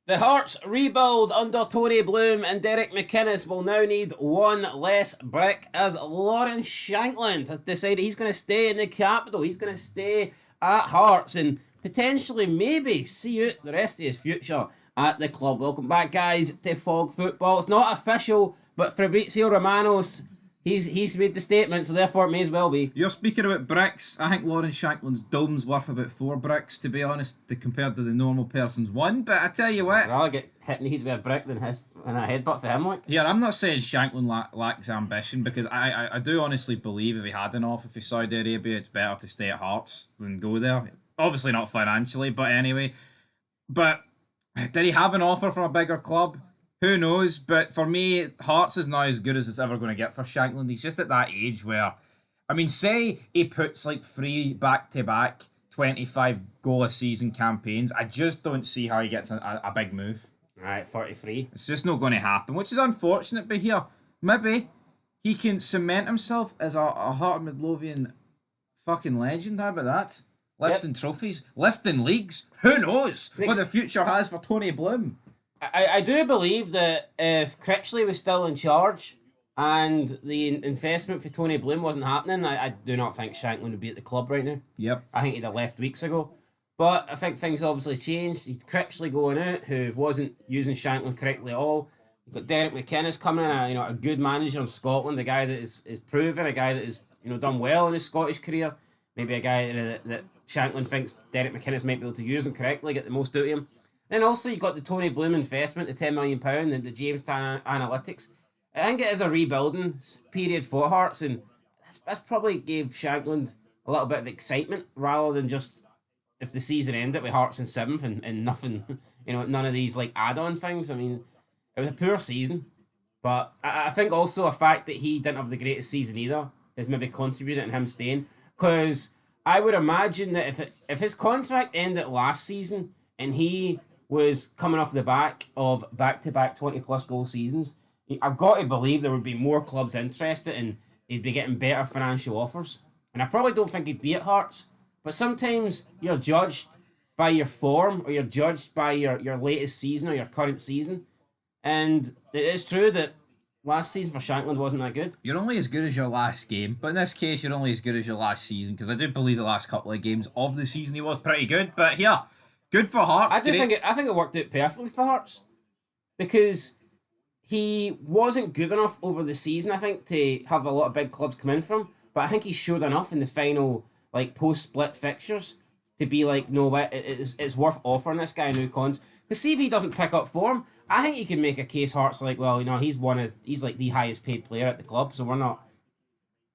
The Hearts rebuild under Tony Bloom and Derek McInnes will now need one less brick as Lawrence Shankland has decided he's going to stay in the capital. He's going to stay at Hearts and potentially maybe see out the rest of his future at the club. Welcome back, guys, to Fog Football. It's not official, but Fabrizio Romano's he's made the statement, so therefore it may as well be. You're speaking about bricks. I think Lawrence Shankland's dome's worth about 4 bricks, to be honest, compared to the normal person's one. But I tell you what, I'd rather get hit in the head with a brick than his and a headbutt for him. Like, yeah, I'm not saying Shankland lacks ambition, because I do honestly believe if he had an offer for Saudi Arabia, it's better to stay at Hearts than go there. Obviously not financially, but anyway. But did he have an offer from a bigger club? Who knows? But for me, Hearts is not as good as it's ever going to get for Shankland. He's just at that age where, I mean, say he puts like 3 back-to-back 25 goal a season campaigns. I just don't see how he gets a big move. right, 43. It's just not going to happen, which is unfortunate. But here, maybe he can cement himself as a Heart Midlothian fucking legend. How about that? Lifting trophies, lifting leagues. Who knows what the future has for Tony Bloom? I do believe that if Critchley was still in charge and the investment for Tony Bloom wasn't happening, I do not think Shankland would be at the club right now. Yep. I think he'd have left weeks ago. But I think things obviously changed. You'd Critchley going out, who wasn't using Shankland correctly at all. You've got Derek McInnes coming in, a good manager in Scotland, a guy that is proven, a guy that has done well in his Scottish career. Maybe a guy that Shankland thinks Derek McInnes might be able to use him correctly, get the most out of him. Then also you got the Tony Bloom investment, the £10 million, and the Jamestown Analytics. I think it is a rebuilding period for Hearts, and that's probably gave Shankland a little bit of excitement rather than just if the season ended with Hearts in 7th and nothing, none of these like add-on things. I mean, it was a poor season, but I think also a fact that he didn't have the greatest season either has maybe contributed in him staying, because I would imagine that if his contract ended last season and he was coming off the back of back-to-back 20-plus goal seasons, I've got to believe there would be more clubs interested and he'd be getting better financial offers. And I probably don't think he'd be at Hearts, but sometimes you're judged by your form or you're judged by your latest season or your current season. And it is true that last season for Shankland wasn't that good. You're only as good as your last game, but in this case, you're only as good as your last season, because I do believe the last couple of games of the season he was pretty good. But yeah, good for Hearts. I think it worked out perfectly for Hearts, because he wasn't good enough over the season, I think, to have a lot of big clubs come in from. But I think he showed enough in the final, like post-split fixtures, to be like, no, it's worth offering this guy new cons. Because see if he doesn't pick up form, I think you can make a case Hearts like, well, he's like the highest paid player at the club, so we're not.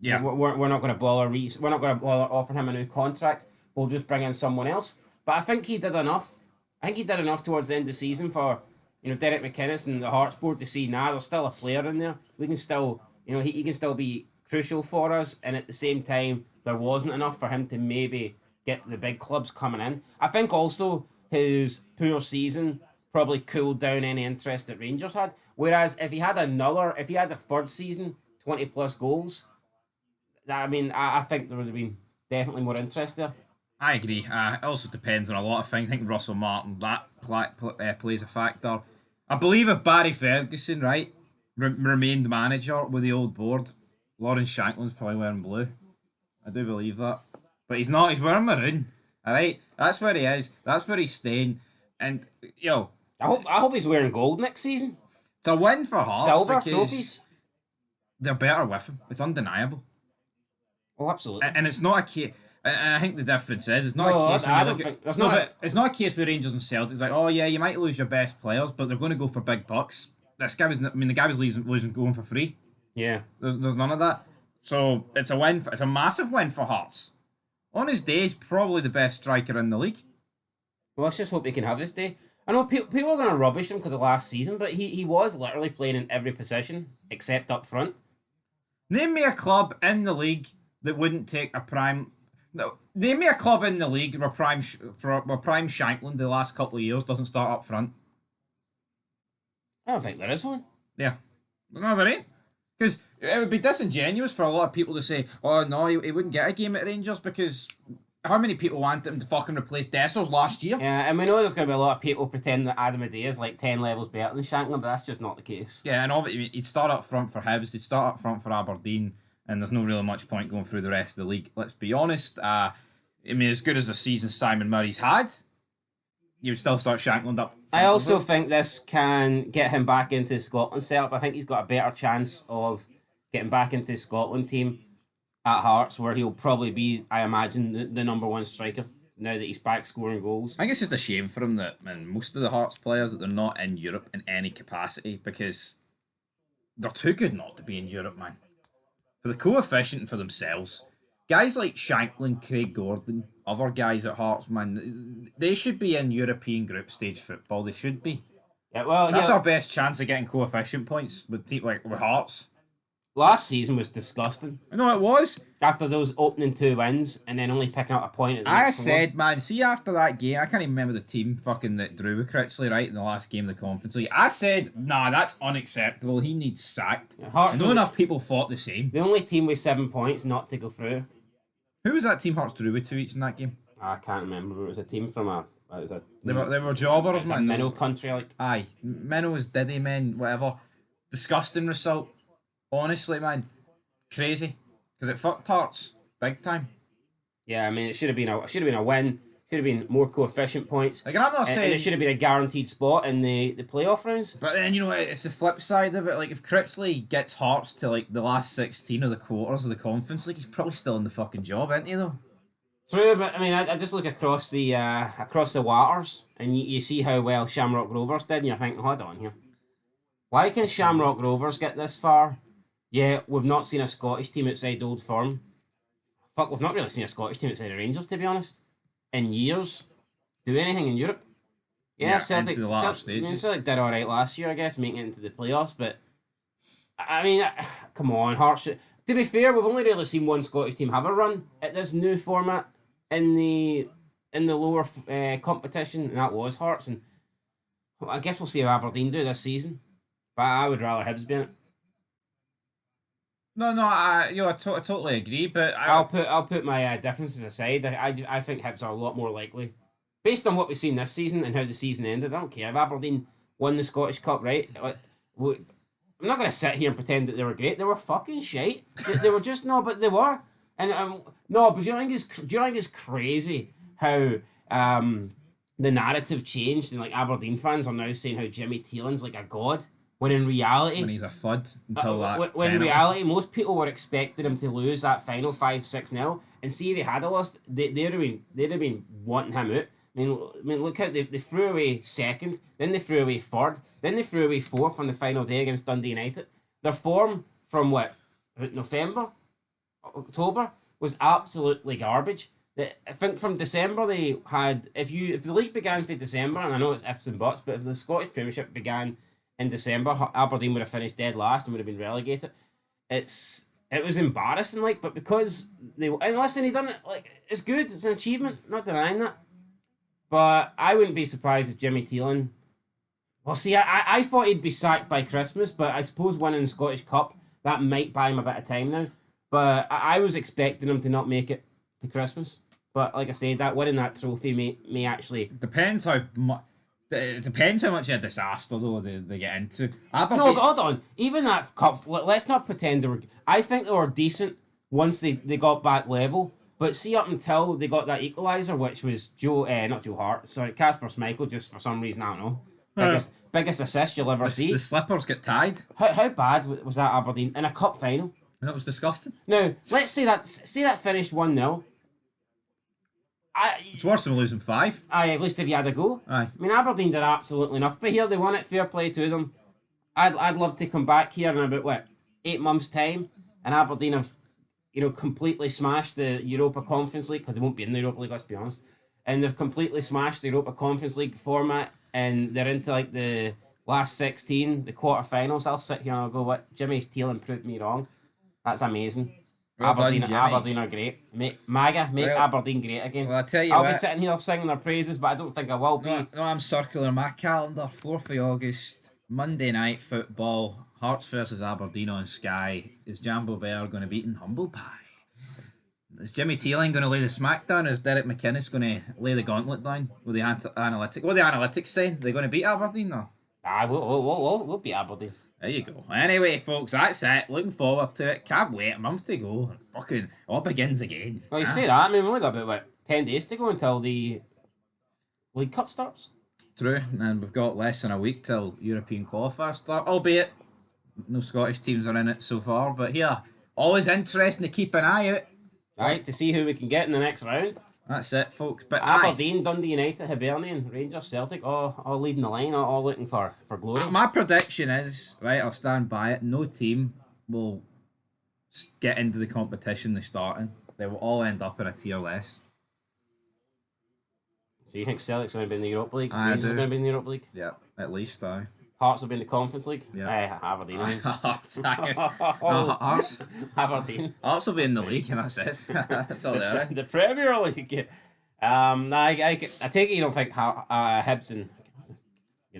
Yeah, we're not going to bother. We're not going to bother offering him a new contract. We'll just bring in someone else. But I think he did enough. I think he did enough towards the end of the season for Derek McInnes and the Hearts board to see, there's still a player in there. We can still, he can still be crucial for us. And at the same time, there wasn't enough for him to maybe get the big clubs coming in. I think also his poor season probably cooled down any interest that Rangers had. Whereas if he had a third season, 20 plus goals, I think there would have been definitely more interest there. I agree. It also depends on a lot of things. I think Russell Martin, that plays a factor. I believe if Barry Ferguson, right, remained manager with the old board, Lawrence Shankland's probably wearing blue. I do believe that. But he's not. He's wearing maroon. All right? That's where he is. That's where he's staying. And, I hope he's wearing gold next season. It's a win for Hearts. Silver trophies. They're better with him. It's undeniable. Oh, absolutely. And it's not a case. And I think the difference is, it's not a case. It's not a case with Rangers and Celtic. It's like, oh yeah, you might lose your best players, but they're going to go for big bucks. The guy was losing going for free. Yeah. There's none of that. So it's a win. It's a massive win for Hearts. On his day, he's probably the best striker in the league. Well, let's just hope he can have his day. I know people are going to rubbish him because of last season, but he was literally playing in every position except up front. Name me a club in the league that wouldn't take a prime. No, name me a club in the league where Prime Shankland the last couple of years doesn't start up front. I don't think there is one. Yeah. No, there ain't. Because it would be disingenuous for a lot of people to say, oh no, he wouldn't get a game at Rangers, because how many people wanted him to fucking replace Dessers last year? Yeah, and we know there's going to be a lot of people pretending that Adam Adair is like 10 levels better than Shankland, but that's just not the case. Yeah, and obviously he'd start up front for Hibs, he'd start up front for Aberdeen, and there's no really much point going through the rest of the league. Let's be honest. I mean, as good as the season Simon Murray's had, you would still start Shankland up. I also think this can get him back into the Scotland setup. I think he's got a better chance of getting back into the Scotland team at Hearts, where he'll probably be, I imagine, the number one striker now that he's back scoring goals. I think it's just a shame for him that, man, most of the Hearts players, that they're not in Europe in any capacity, because they're too good not to be in Europe, man. For the coefficient and for themselves. Guys like Shankland, Craig Gordon, other guys at Hearts, man, they should be in European group stage football. They should be. Yeah, well, That's our best chance of getting coefficient points with with Hearts. Last season was disgusting. No, it was. After those opening 2 wins and then only picking up a point at the I next said, man, see after that game, I can't even remember the team fucking that drew with Critchley, right, in the last game of the Conference League. I said, nah, that's unacceptable. He needs sacked. Hearts And not enough people thought the same. the only team with 7 points not to go through. Who was that team Hearts drew with 2 each in that game? I can't remember. It was a team from They were jobbers, it's a man. minnow country, like. Aye, minnows, diddy men, whatever. Disgusting result. Honestly, man, crazy. Because it fucked Hearts big time. Yeah, I mean, it should have been a win. Should have been more coefficient points. Like, and I'm not And saying it should have been a guaranteed spot in the playoff rounds. But then, you know, it's the flip side of it. Like, if Critchley gets Hearts to, like, the last 16 of the quarters of the Conference League, he's probably still in the fucking job, isn't he, though? True, but I mean, I just look across the waters, and you see how well Shamrock Rovers did, and you're thinking, hold on here. Why can Shamrock Rovers get this far? Yeah, we've not seen a Scottish team outside Old Firm. Fuck, we've not really seen a Scottish team outside the Rangers, to be honest, in years. Do anything in Europe. Yeah, Celtic, into the latter stages. Celtic did alright last year, I guess, making it into the playoffs, but I mean, come on, Hearts. To be fair, we've only really seen one Scottish team have a run at this new format in the lower competition, and that was Hearts. And I guess we'll see how Aberdeen do this season, but I would rather Hibs be in it. No, I totally agree, but I'll put my differences aside. I think Hibs are a lot more likely, based on what we've seen this season and how the season ended. I don't care if Aberdeen won the Scottish Cup, right? I'm not going to sit here and pretend that they were great. They were fucking shite. They were just no, but they were. And no, but do you think it's crazy how the narrative changed and like Aberdeen fans are now saying how Jimmy Teelan's like a god, when in reality, when he's a fud until that. When in reality, most people were expecting him to lose that final 5-6-0, and see if he had lost, they'd have been wanting him out. I mean, look how they threw away second, then they threw away third, then they threw away fourth on the final day against Dundee United. Their form from November, October was absolutely garbage. I think from December they had, if the league began for December, and I know it's ifs and buts, but if the Scottish Premiership began in December, Aberdeen would have finished dead last and would have been relegated. It was embarrassing, like, but because and listen, he done it, like, it's good, it's an achievement, not denying that. But I wouldn't be surprised if Jimmy Teelan. Well, see, I thought he'd be sacked by Christmas, but I suppose winning the Scottish Cup, that might buy him a bit of time now. But I was expecting him to not make it to Christmas. But like I said, that winning that trophy may actually. Depends how much. It depends how much of a disaster though they get into. No, but hold on. Even that cup, let's not pretend they were. I think they were decent once they got back level. But see, up until they got that equaliser, which was not Joe Hart, sorry, Casper Schmeichel, just for some reason, I don't know. Biggest assist you'll ever see. The slippers get tied. How bad was that Aberdeen in a cup final? And that was disgusting. Now, let's say that finished 1-0. It's worse than losing 5. Aye, at least if you had a go. Aye. I mean, Aberdeen did absolutely enough, but here they won it. Fair play to them. I'd love to come back here in about 8 months' time, and Aberdeen have, completely smashed the Europa Conference League, because they won't be in the Europa League. Let's be honest, and they've completely smashed the Europa Conference League format, and they're into like the last 16, the quarterfinals. I'll sit here and I'll go, "What? Jimmy Teelan proved me wrong." That's amazing. Well Aberdeen done, are great. Make Aberdeen great again. Well, I tell you I'll what, be sitting here singing their praises, but I don't think I will be. No, I'm circling my calendar. 4th of August, Monday night football. Hearts versus Aberdeen on Sky. Is Jambo Bear going to beat in Humble Pie? Is Jimmy Teeling going to lay the smackdown, or is Derek McInnes going to lay the gauntlet down with the analytics? What are the analytics saying? Are they going to beat Aberdeen, or? We'll beat Aberdeen. There you go. Anyway, folks, that's it. Looking forward to it. Can't wait. A month to go. Fucking all begins again. Well, you say that. I mean, we've only got about 10 days to go until the League Cup starts. True, and we've got less than a week till European qualifiers start. Albeit no Scottish teams are in it so far. But here, always interesting to keep an eye out. Right, to see who we can get in the next round. That's it, folks. But Aberdeen, Dundee United, Hibernian, Rangers, Celtic, all leading the line, all looking for glory. My prediction is, right, I'll stand by it, no team will get into the competition they're starting. They will all end up in a tier less. So you think Celtic's going to be in the Europa League? I Rangers do. are going to be in the Europa League? Yeah, at least I. Hearts will be in the Conference League? Yeah. Aberdeen. I mean. Hearts Aberdeen. will be in the league, and that's it. That's all there. The Premier League. I take it you don't think Hibs and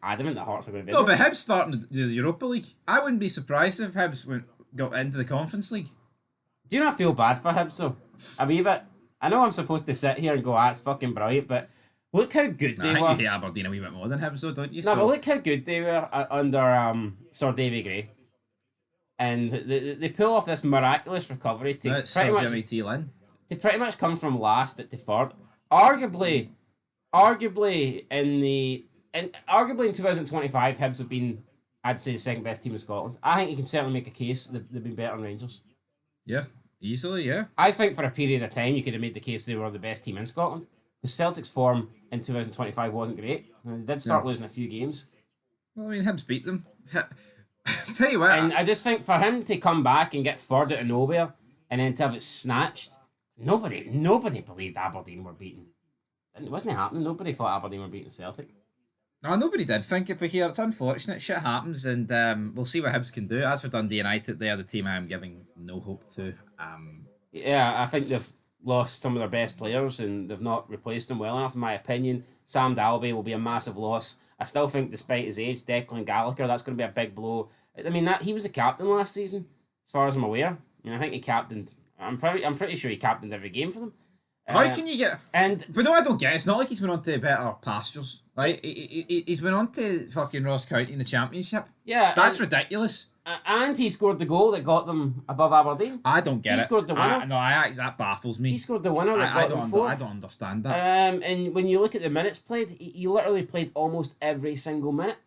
adamant that Hearts are going to be No, there. but Hibs starting the Europa League. I wouldn't be surprised if Hibs got into the Conference League. Do you not feel bad for Hibs though? A wee bit. I know I'm supposed to sit here and go, it's fucking brilliant, but look how good they I think were. you hate Aberdeen a wee bit more than Hibs, though, don't you? No, but look how good they were under Sir Davy Gray. And they pull off this miraculous recovery to That's pretty Sir much Jimmy T. Lynn. to pretty much come from last to third. Arguably in 2025, Hibs have been, I'd say, the second best team in Scotland. I think you can certainly make a case they've been better than Rangers. Yeah, easily, yeah. I think for a period of time, you could have made the case they were the best team in Scotland. Because Celtic's form in 2025 wasn't great. They did start losing a few games. Well, I mean, Hibs beat them. Tell you what. And I just think for him to come back and get third out of nowhere and then to have it snatched, nobody believed Aberdeen were beaten. It wasn't happening. Nobody thought Aberdeen were beating Celtic. No, nobody did think it, but here, it's unfortunate. Shit happens, and we'll see what Hibs can do. As for Dundee United, they are the team I am giving no hope to. Yeah, I think they've lost some of their best players and they've not replaced them well enough, in my opinion. Sam Dalby will be a massive loss. I still think, despite his age, Declan Gallagher, that's going to be a big blow. I mean, he was a captain last season, as far as I'm aware. I mean, I think he captained. I'm pretty sure he captained every game for them. How can you get? And but no, I don't get it. It's not like he's went on to better pastures, right? He's went on to fucking Ross County in the Championship. Yeah, that's ridiculous. And he scored the goal that got them above Aberdeen. I don't get it. He scored the winner. That baffles me. He scored the winner that got them fourth. I don't understand that. And when you look at the minutes played, he literally played almost every single minute.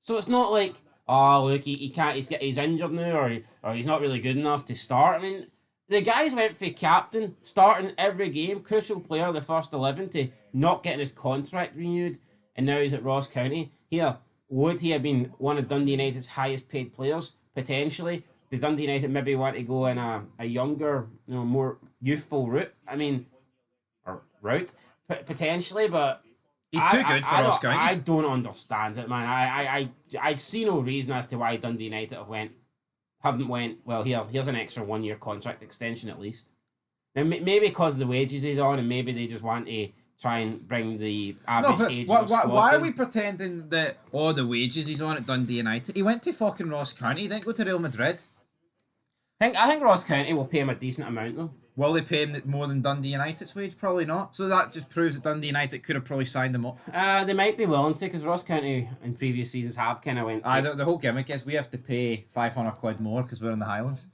So it's not like, oh look, he can't. He's injured now, or he's not really good enough to start. I mean, the guys went for captain, starting every game, crucial player, the first 11, to not getting his contract renewed, and now he's at Ross County. Here, would he have been one of Dundee United's highest paid players? Potentially. Did Dundee United maybe want to go in a younger, more youthful route? Potentially, but he's too good for Ross County. I don't understand it, man. I see no reason as to why Dundee United haven't went, well, here's an extra 1 year contract extension at least. Now, maybe because of the wages he's on, and maybe they just want to try and bring the average age of squad why are down. we pretending that the wages he's on at Dundee United? He went to fucking Ross County. He didn't go to Real Madrid. I think Ross County will pay him a decent amount though. Will they pay him more than Dundee United's wage? Probably not. So that just proves that Dundee United could have probably signed him up. They might be willing to, because Ross County in previous seasons have kind of went. The whole gimmick is we have to pay £500 more because we're in the Highlands.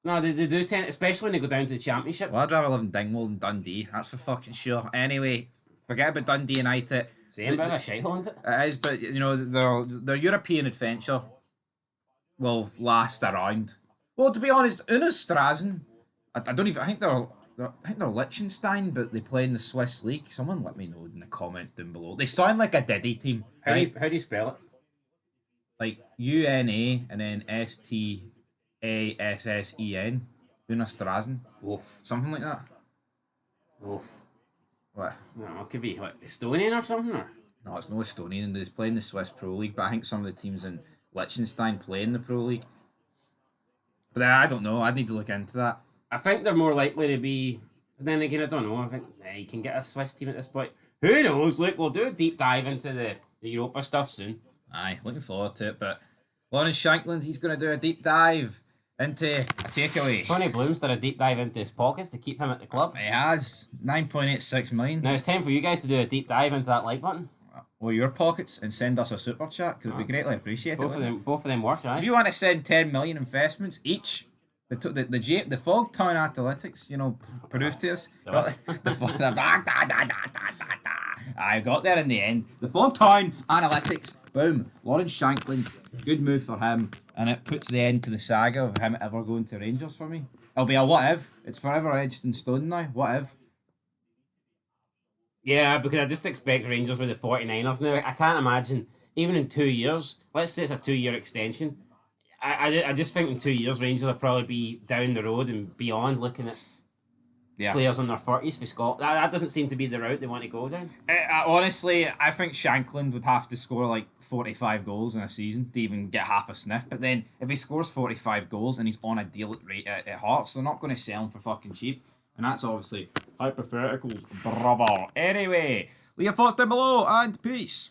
No, they do tend, especially when they go down to the Championship. Well, I'd rather live in Dingwall than Dundee. That's for fucking sure. Anyway, forget about Dundee United. Same bit of a shithole, isn't it? It is, but their European adventure will last around. Well, to be honest, Una Strassen, I think they're Liechtenstein, but they play in the Swiss league. Someone let me know in the comments down below. They sound like a Diddy team. Right? How do you spell it? Like UNA and then STASSEN. Una Strassen. Oof. Something like that. Oof. What? No, it could be like Estonian or something. Or? No, it's no Estonian. They play in the Swiss Pro League, but I think some of the teams in Liechtenstein play in the Pro League. But I don't know. I'd need to look into that. I think they're more likely to be. But then again, I don't know. I think you can get a Swiss team at this point. Who knows? Look, we'll do a deep dive into the Europa stuff soon. Aye, looking forward to it. But Lawrence Shankland, he's going to do a deep dive into a takeaway. Tony Bloom's done a deep dive into his pockets to keep him at the club. He has 9.86 million. Now it's time for you guys to do a deep dive into that like button. Or your pockets and send us a super chat because we greatly appreciate it. Both of them work, right? If you want to send 10 million investments each, the Fogtown Athletics, proved to us. I got there in the end. The Fogtown Analytics, boom. Lawrence Shankland, good move for him, and it puts the end to the saga of him ever going to Rangers for me. It'll be a what if. It's forever edged in stone now. What if? Yeah, because I just expect Rangers with the 49ers now. I can't imagine, even in 2 years, let's say it's a 2-year extension, I just think in 2 years Rangers will probably be down the road and beyond looking at players in their 40s for Scotland. That doesn't seem to be the route they want to go down. Honestly, I think Shankland would have to score like 45 goals in a season to even get half a sniff. But then if he scores 45 goals and he's on a deal at Hearts, they're not going to sell him for fucking cheap. And that's obviously hypotheticals, brother. Anyway, leave your thoughts down below and peace.